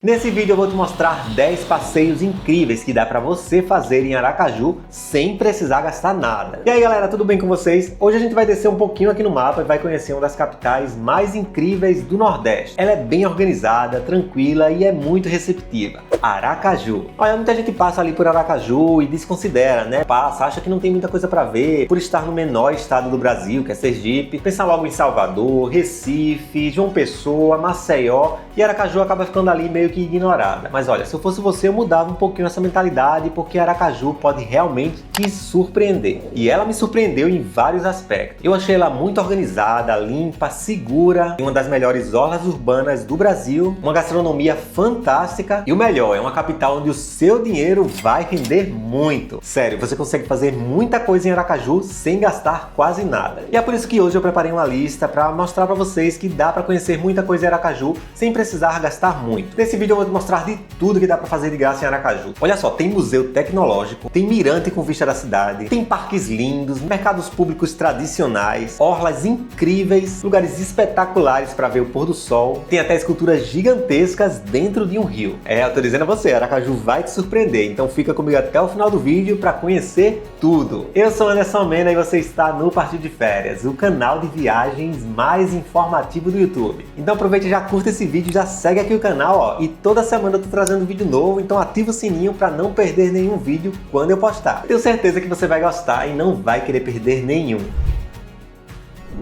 Nesse vídeo eu vou te mostrar 10 passeios incríveis que dá pra você fazer em Aracaju sem precisar gastar nada. E aí galera, tudo bem com vocês? Hoje a gente vai descer um pouquinho aqui no mapa e vai conhecer uma das capitais mais incríveis do Nordeste. Ela é bem organizada, tranquila e é muito receptiva. Aracaju. Olha, muita gente passa ali por Aracaju e desconsidera, né? Passa, acha que não tem muita coisa pra ver, por estar no menor estado do Brasil, que é Sergipe. Pensa logo em Salvador, Recife, João Pessoa, Maceió, e Aracaju acaba ficando ali meio que ignorada. Mas olha, se eu fosse você, eu mudava um pouquinho essa mentalidade, porque Aracaju pode realmente te surpreender. E ela me surpreendeu em vários aspectos. Eu achei ela muito organizada, limpa, segura, uma das melhores orlas urbanas do Brasil, uma gastronomia fantástica e o melhor, é uma capital onde o seu dinheiro vai render muito. Sério, você consegue fazer muita coisa em Aracaju sem gastar quase nada. E é por isso que hoje eu preparei uma lista para mostrar para vocês que dá para conhecer muita coisa em Aracaju sem precisar gastar muito. Nesse vídeo eu vou te mostrar de tudo que dá para fazer de graça em Aracaju. Olha só, tem museu tecnológico, tem mirante com vista da cidade, tem parques lindos, mercados públicos tradicionais, orlas incríveis, lugares espetaculares para ver o pôr do sol, tem até esculturas gigantescas dentro de um rio. Eu tô dizendo a você, Aracaju vai te surpreender, então fica comigo até o final do vídeo para conhecer tudo. Eu sou Anderson Mena e você está no Partido de Férias, o canal de viagens mais informativo do YouTube. Então aproveita e já curta esse vídeo, já segue aqui o canal, ó, e toda semana eu tô trazendo vídeo novo, então ativa o sininho para não perder nenhum vídeo quando eu postar. Tenho certeza que você vai gostar e não vai querer perder nenhum.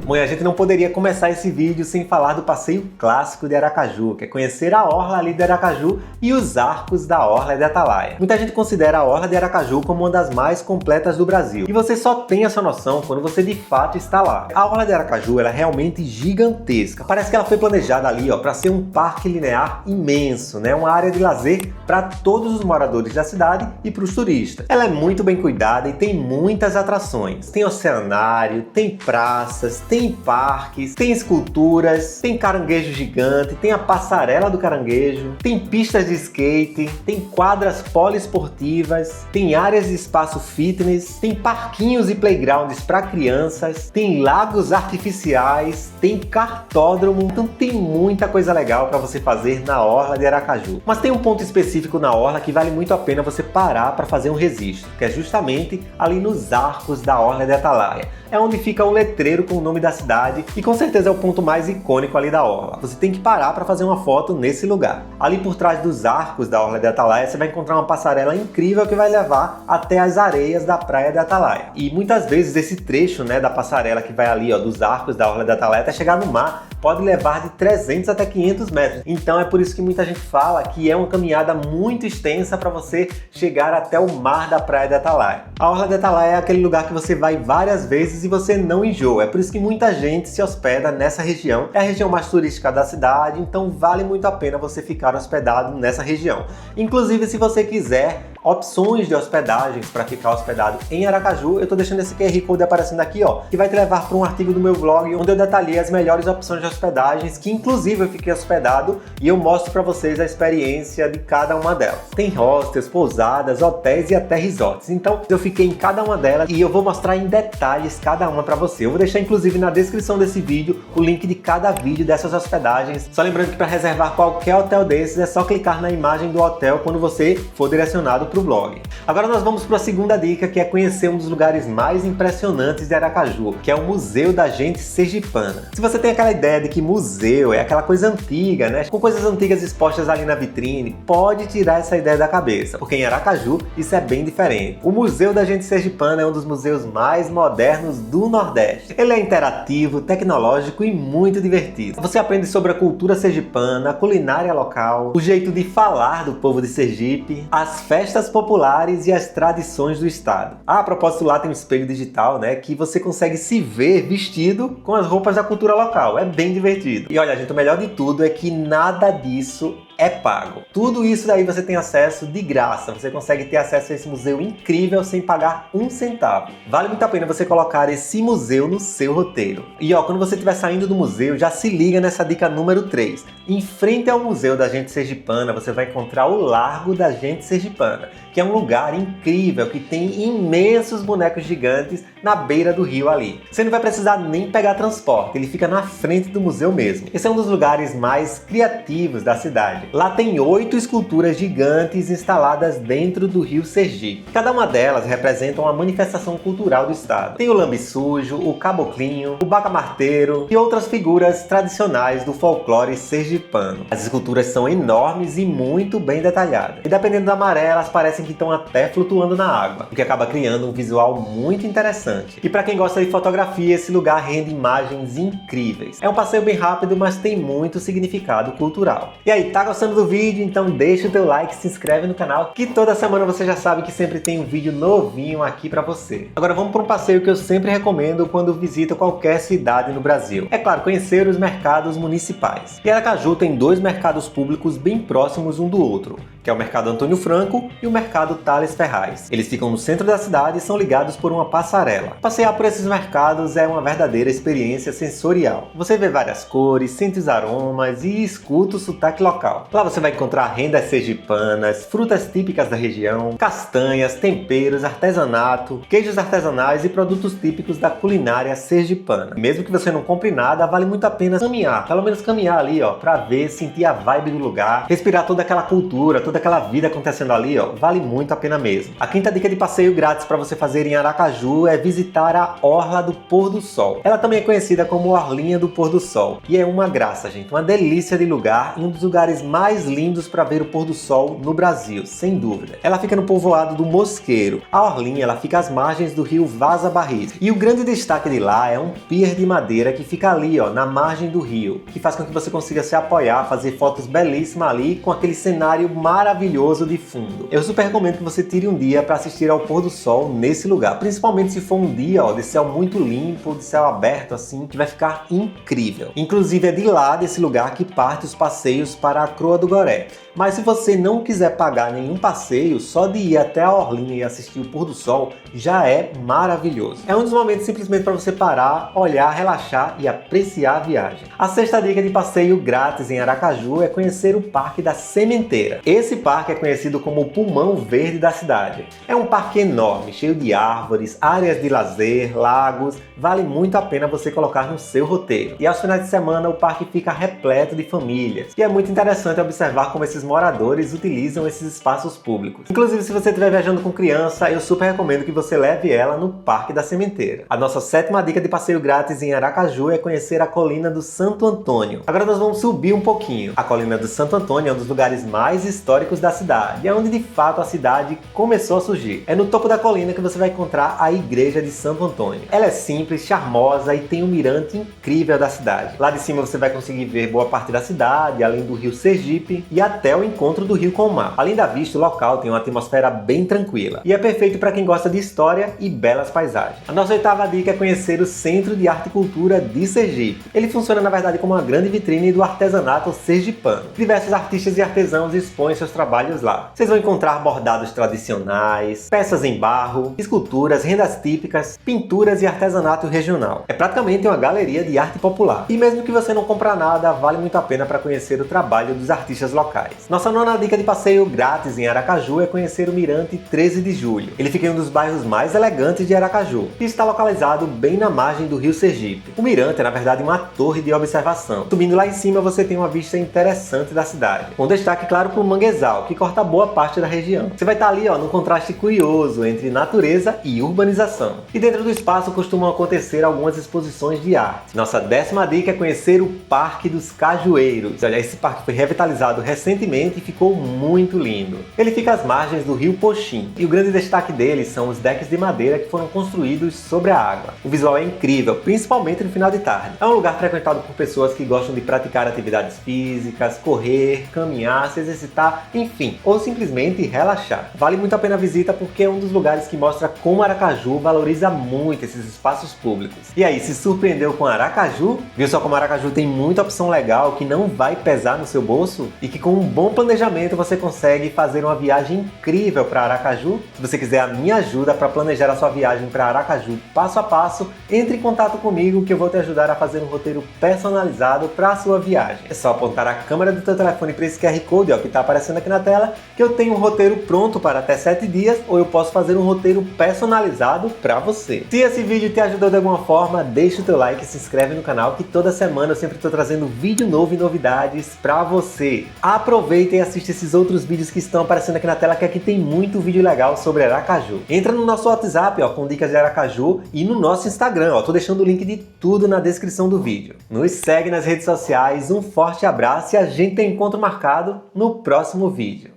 Bom, a gente não poderia começar esse vídeo sem falar do passeio clássico de Aracaju, que é conhecer a orla ali de Aracaju e os arcos da orla de Atalaia. Muita gente considera a orla de Aracaju como uma das mais completas do Brasil, e você só tem essa noção quando você de fato está lá. A orla de Aracaju ela é realmente gigantesca. Parece que ela foi planejada ali, ó, para ser um parque linear imenso, né? Uma área de lazer para todos os moradores da cidade e para os turistas. Ela é muito bem cuidada e tem muitas atrações. Tem oceanário, tem praças, tem parques, tem esculturas, tem caranguejo gigante, tem a passarela do caranguejo, tem pistas de skate, tem quadras poliesportivas, tem áreas de espaço fitness, tem parquinhos e playgrounds para crianças, tem lagos artificiais, tem cartódromo, então tem muita coisa legal para você fazer na orla de Aracaju. Mas tem um ponto específico na orla que vale muito a pena você parar para fazer um registro, que é justamente ali nos arcos da orla de Atalaia. É onde fica o letreiro com o nome da cidade e com certeza é o ponto mais icônico ali da orla. Você tem que parar para fazer uma foto nesse lugar. Ali por trás dos arcos da orla de Atalaia você vai encontrar uma passarela incrível que vai levar até as areias da praia de Atalaia. E muitas vezes esse trecho, né, da passarela que vai ali, ó, dos arcos da orla de Atalaia até chegar no mar, pode levar de 300 até 500 metros. Então é por isso que muita gente fala que é uma caminhada muito extensa para você chegar até o mar da praia de Atalaia. A orla de Atalaia é aquele lugar que você vai várias vezes e você não enjoa. É por isso que muita gente se hospeda nessa região. É a região mais turística da cidade, então vale muito a pena você ficar hospedado nessa região. Inclusive, se você quiser opções de hospedagens para ficar hospedado em Aracaju, eu estou deixando esse QR Code aparecendo aqui, ó, que vai te levar para um artigo do meu blog onde eu detalhei as melhores opções de hospedagens, que inclusive eu fiquei hospedado e eu mostro para vocês a experiência de cada uma delas. Tem hostels, pousadas, hotéis e até resorts. Então eu fiquei em cada uma delas e eu vou mostrar em detalhes cada uma para você. Eu vou deixar inclusive na descrição desse vídeo o link de cada vídeo dessas hospedagens. Só lembrando que para reservar qualquer hotel desses é só clicar na imagem do hotel quando você for direcionado para o blog. Agora nós vamos para a segunda dica, que é conhecer um dos lugares mais impressionantes de Aracaju, que é o Museu da Gente Sergipana. Se você tem aquela ideia de que museu é aquela coisa antiga, né, com coisas antigas expostas ali na vitrine, pode tirar essa ideia da cabeça, porque em Aracaju isso é bem diferente. O Museu da Gente Sergipana é um dos museus mais modernos do Nordeste. Ele é interativo, tecnológico e muito divertido. Você aprende sobre a cultura sergipana, a culinária local, o jeito de falar do povo de Sergipe, as festas populares e as tradições do estado. A propósito, lá tem um espelho digital, né, que você consegue se ver vestido com as roupas da cultura local. É bem divertido. E olha, gente, o melhor de tudo é que nada disso é pago. Tudo isso daí você tem acesso de graça. Você consegue ter acesso a esse museu incrível sem pagar um centavo. Vale muito a pena você colocar esse museu no seu roteiro. E ó, quando você estiver saindo do museu, já se liga nessa dica número 3. Em frente ao Museu da Gente Sergipana, você vai encontrar o Largo da Gente Sergipana, que é um lugar incrível que tem imensos bonecos gigantes na beira do rio ali. Você não vai precisar nem pegar transporte, ele fica na frente do museu mesmo. Esse é um dos lugares mais criativos da cidade. cidade. Lá tem 8 esculturas gigantes instaladas dentro do rio Sergipe. Cada uma delas representa uma manifestação cultural do estado. Tem o lambe sujo, o caboclinho, o bacamarteiro e outras figuras tradicionais do folclore sergipano. As esculturas são enormes e muito bem detalhadas. E dependendo da maré, elas parecem que estão até flutuando na água, o que acaba criando um visual muito interessante. E para quem gosta de fotografia, esse lugar rende imagens incríveis. É um passeio bem rápido, mas tem muito significado cultural. E aí, tá gostando do vídeo? Então deixa o teu like, se inscreve no canal, que toda semana você já sabe que sempre tem um vídeo novinho aqui para você. Agora vamos para um passeio que eu sempre recomendo quando visito qualquer cidade no Brasil. É claro, conhecer os mercados municipais. E Aracaju tem 2 mercados públicos bem próximos um do outro, que é o Mercado Antônio Franco e o Mercado Thales Ferraz. Eles ficam no centro da cidade e são ligados por uma passarela. Passear por esses mercados é uma verdadeira experiência sensorial. Você vê várias cores, sente os aromas e escuta o sotaque local. Lá você vai encontrar rendas sergipanas, frutas típicas da região, castanhas, temperos, artesanato, queijos artesanais e produtos típicos da culinária sergipana. Mesmo que você não compre nada, vale muito a pena caminhar, pelo menos caminhar ali, pra ver, sentir a vibe do lugar, respirar toda aquela cultura, toda aquela vida acontecendo ali, vale muito a pena mesmo. A quinta dica de passeio grátis para você fazer em Aracaju é visitar a Orla do Pôr do Sol. Ela também é conhecida como Orlinha do Pôr do Sol. E é uma graça, gente, uma delícia de lugar e um dos lugares mais lindos para ver o pôr do sol no Brasil, sem dúvida. Ela fica no povoado do Mosqueiro. A Orlinha, ela fica às margens do rio Vaza Barris. E o grande destaque de lá é um pier de madeira que fica ali, na margem do rio, que faz com que você consiga se apoiar, fazer fotos belíssimas ali com aquele cenário maravilhoso de fundo. Eu super recomendo que você tire um dia para assistir ao pôr do sol nesse lugar, principalmente se for um dia de céu muito limpo, de céu aberto assim, que vai ficar incrível. Inclusive é de lá desse lugar que parte os passeios para a Croa do Goré. Mas se você não quiser pagar nenhum passeio, só de ir até a Orlinha e assistir o pôr do sol já é maravilhoso. É um dos momentos simplesmente para você parar, olhar, relaxar e apreciar a viagem. A sexta dica de passeio grátis em Aracaju é conhecer o Parque da Sementeira. Esse parque é conhecido como o pulmão verde da cidade. É um parque enorme, cheio de árvores, áreas de lazer, lagos. Vale muito a pena você colocar no seu roteiro. E aos finais de semana o parque fica repleto de famílias. E é muito interessante observar como esses moradores utilizam esses espaços públicos. Inclusive, se você estiver viajando com criança, eu super recomendo que você leve ela no Parque da Sementeira. A nossa sétima dica de passeio grátis em Aracaju é conhecer a Colina do Santo Antônio. Agora nós vamos subir um pouquinho. A Colina do Santo Antônio é um dos lugares mais históricos da cidade, é onde de fato a cidade começou a surgir. É no topo da colina que você vai encontrar a Igreja de Santo Antônio. Ela é simples, charmosa e tem um mirante incrível da cidade. Lá de cima você vai conseguir ver boa parte da cidade, além do rio Sergipe e até o encontro do rio com o mar. Além da vista, o local tem uma atmosfera bem tranquila e é perfeito para quem gosta de história e belas paisagens. A nossa oitava dica é conhecer o Centro de Arte e Cultura de Sergipe. Ele funciona na verdade como uma grande vitrine do artesanato sergipano. Diversos artistas e artesãos expõem seus trabalhos lá. Vocês vão encontrar bordados tradicionais, peças em barro, esculturas, rendas típicas, pinturas e artesanato regional. É praticamente uma galeria de arte popular. E mesmo que você não comprar nada, vale muito a pena para conhecer o trabalho dos artistas locais. Nossa nona dica de passeio grátis em Aracaju é conhecer o Mirante 13 de Julho. Ele fica em um dos bairros mais elegantes de Aracaju e está localizado bem na margem do rio Sergipe. O Mirante é na verdade uma torre de observação. Subindo lá em cima você tem uma vista interessante da cidade, com destaque claro para o manguezal, que corta boa parte da região. Você vai estar ali num contraste curioso entre natureza e urbanização. E dentro do espaço costumam acontecer algumas exposições de arte. Nossa décima dica é conhecer o Parque dos Cajueiros. Olha, esse parque foi revitalizado recentemente e ficou muito lindo. Ele fica às margens do rio Poxim e o grande destaque dele são os decks de madeira que foram construídos sobre a água. O visual é incrível, principalmente no final de tarde. É um lugar frequentado por pessoas que gostam de praticar atividades físicas, correr, caminhar, se exercitar, enfim, ou simplesmente relaxar. Vale muito a pena a visita porque é um dos lugares que mostra como Aracaju valoriza muito esses espaços públicos. E aí, se surpreendeu com Aracaju? Viu só como Aracaju tem muita opção legal que não vai pesar no seu bolso? E que com um bom planejamento você consegue fazer uma viagem incrível para Aracaju? Se você quiser a minha ajuda para planejar a sua viagem para Aracaju passo a passo, entre em contato comigo que eu vou te ajudar a fazer um roteiro personalizado para a sua viagem. É só apontar a câmera do teu telefone para esse QR Code que está aparecendo aqui na tela, que eu tenho um roteiro pronto para até 7 dias, ou eu posso fazer um roteiro personalizado para você. Se esse vídeo te ajudou de alguma forma, deixa o teu like e se inscreve no canal, que toda semana eu sempre estou trazendo vídeo novo e novidades para você. Aproveita aproveita e assiste esses outros vídeos que estão aparecendo aqui na tela, que aqui tem muito vídeo legal sobre Aracaju. Entra no nosso WhatsApp, ó, com dicas de Aracaju, e no nosso Instagram, ó, tô deixando o link de tudo na descrição do vídeo. Nos segue nas redes sociais, um forte abraço e a gente tem encontro marcado no próximo vídeo.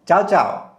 Tchau, tchau!